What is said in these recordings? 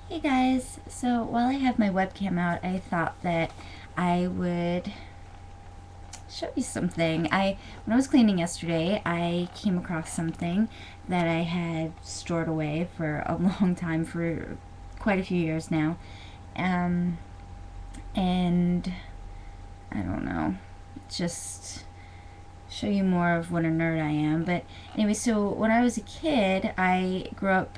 Hey guys, so while I have my webcam out, I thought that I would show you something. When I was cleaning yesterday, I came across something that I had stored away for a long time, for quite a few years now. Um, and I don't know, just show you more of what a nerd I am. But anyway, so when I was a kid, I grew up,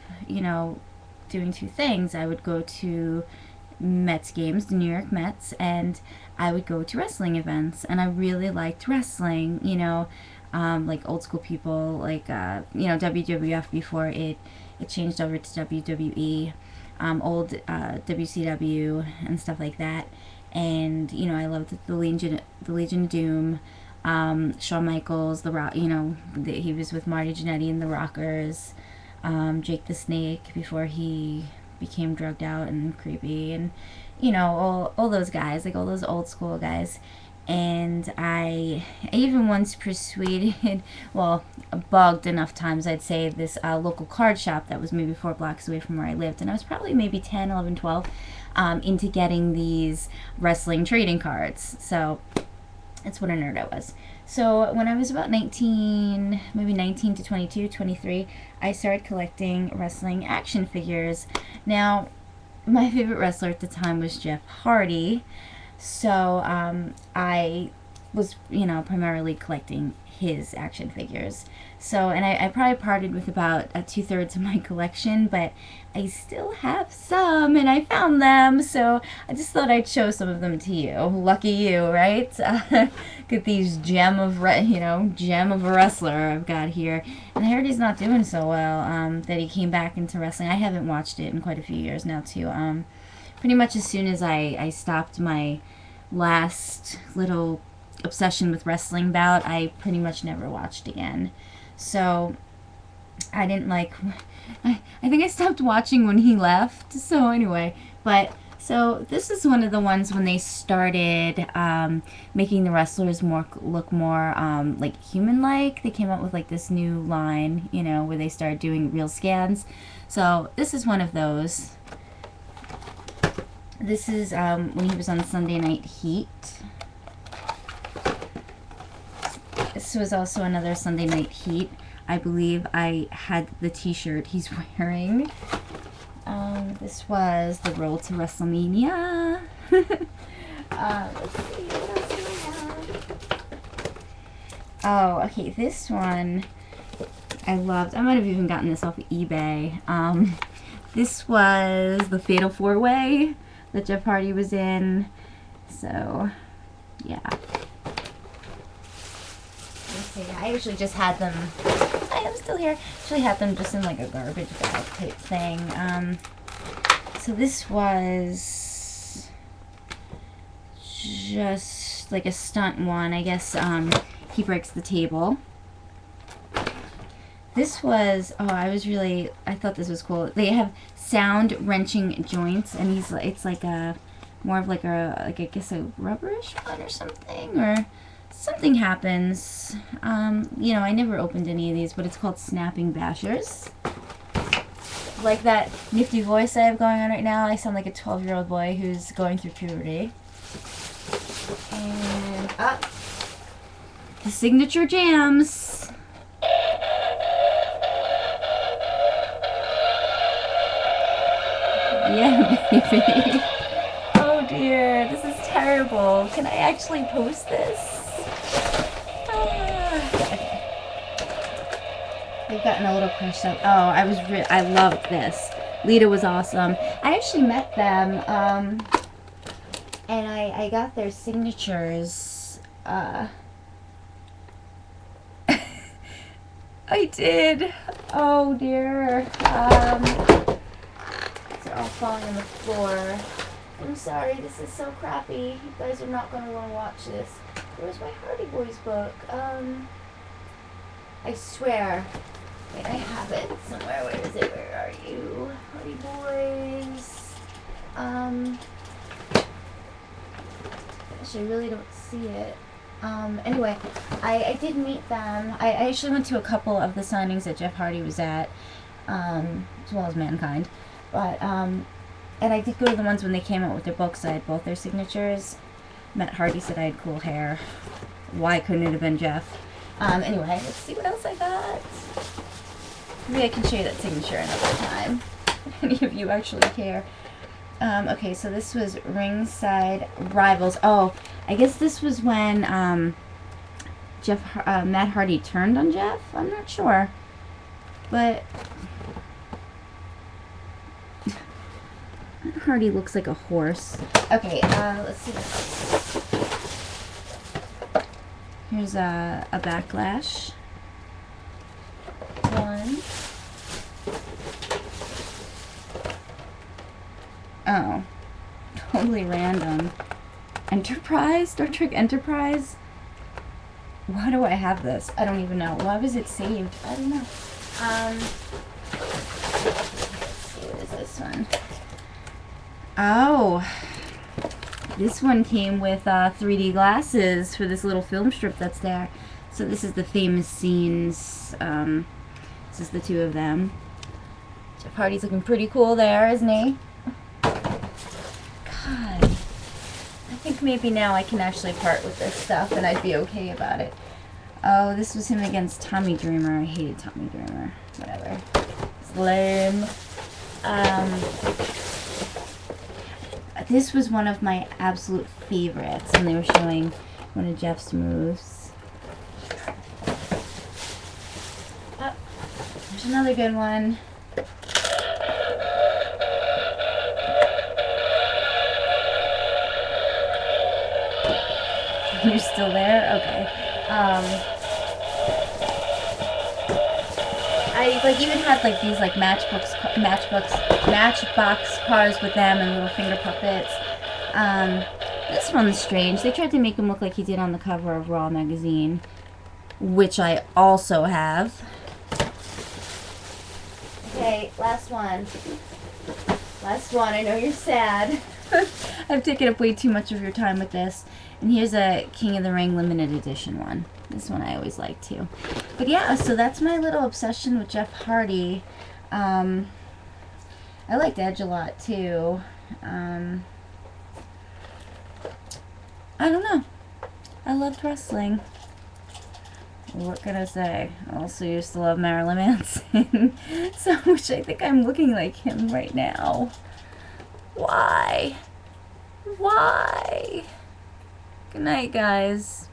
doing two things. I would go to Mets games, the New York Mets, and I would go to wrestling events. And I really liked wrestling, like old school people, like, WWF before it changed over to WWE, old WCW and stuff like that. And, I loved the Legion of Doom, Shawn Michaels, The Rock, he was with Marty Jannetty and the Rockers, Jake the Snake before he became drugged out and creepy, and all those guys, like all those old school guys. And I even once persuaded, well, bugged enough times, I'd say, this local card shop that was maybe 4 blocks away from where I lived. And I was probably maybe 10, 11, 12, into getting these wrestling trading cards. So that's what a nerd I was. So when I was about 19, maybe 19 to 22, 23, I started collecting wrestling action figures. Now, my favorite wrestler at the time was Jeff Hardy. So I was, primarily collecting his action figures. So, and I probably parted with about 2/3 of my collection, but I still have some, and I found them, so I just thought I'd show some of them to you. Lucky you, right? Get these gem of a wrestler I've got here. And I heard he's not doing so well, that he came back into wrestling. I haven't watched it in quite a few years now, too. Pretty much as soon as I stopped my last little obsession with wrestling bout, I pretty much never watched again. So I didn't like. I think I stopped watching when he left. So anyway, so this is one of the ones when they started making the wrestlers look more like human-like. They came out with like this new line, where they started doing real scans. So this is one of those. This is when he was on Sunday Night Heat. This was also another Sunday Night Heat. I believe I had the t-shirt he's wearing. This was the Road to WrestleMania. Let's see, what else do I have? Oh, okay, this one I loved. I might have even gotten this off of eBay. This was the Fatal 4-Way that Jeff Hardy was in. So, yeah. I actually just had them. I am still here. Actually had them just in like a garbage bag type thing. So this was just like a stunt one. I guess he breaks the table. This was, I thought this was cool. They have sound wrenching joints, and it's like a more of like I guess a rubberish one or something, or something happens. I never opened any of these, but it's called snapping bashers. Like that nifty voice I have going on right now, I sound like a 12-year-old boy who's going through puberty. And the signature jams. Yeah, baby. Oh dear, this is terrible. Can I actually post this? They've gotten a little crushed up. Oh, I loved this. Lita was awesome. I actually met them, and I got their signatures. I did. Oh dear. They're all falling on the floor. I'm sorry, this is so crappy. You guys are not going to want to watch this. Where's my Hardy Boys book? I swear. Wait, I have it somewhere. Where is it? Where are you? Hardy Boys. Gosh, I really don't see it. Anyway, I did meet them. I actually went to a couple of the signings that Jeff Hardy was at, as well as Mankind. But And I did go to the ones when they came out with their books. I had both their signatures. Matt Hardy said I had cool hair. Why couldn't it have been Jeff? Anyway, let's see what else I got. Maybe I can show you that signature another time. If any of you actually care. Okay, so this was Ringside Rivals. Oh, I guess this was when Matt Hardy turned on Jeff. I'm not sure, but Matt Hardy looks like a horse. Okay, let's see what else. Here's a backlash. One. Oh, totally random. Enterprise? Star Trek Enterprise? Why do I have this? I don't even know. Why was it saved? I don't know. Let's see, what is this one? Oh, this one came with 3D glasses for this little film strip that's there. So this is the famous scenes. This is the two of them. Jeff Hardy's looking pretty cool there, isn't he? God, I think maybe now I can actually part with this stuff and I'd be okay about it. Oh, this was him against Tommy Dreamer. I hated Tommy Dreamer. Whatever. It's lame. This was one of my absolute favorites when they were showing one of Jeff's moves. Oh, there's another good one. You're still there? Okay. I even had like these like matchbox cars with them and little finger puppets. This one's strange. They tried to make him look like he did on the cover of Raw magazine, which I also have. Okay, last one. Last one. I know you're sad. I've taken up way too much of your time with this. And here's a King of the Ring limited edition one. This one I always like too. But yeah, so that's my little obsession with Jeff Hardy. I liked Edge a lot too. I don't know. I loved wrestling. What can I say? I also used to love Marilyn Manson so much. I think I'm looking like him right now. Why? Why? Good night, guys.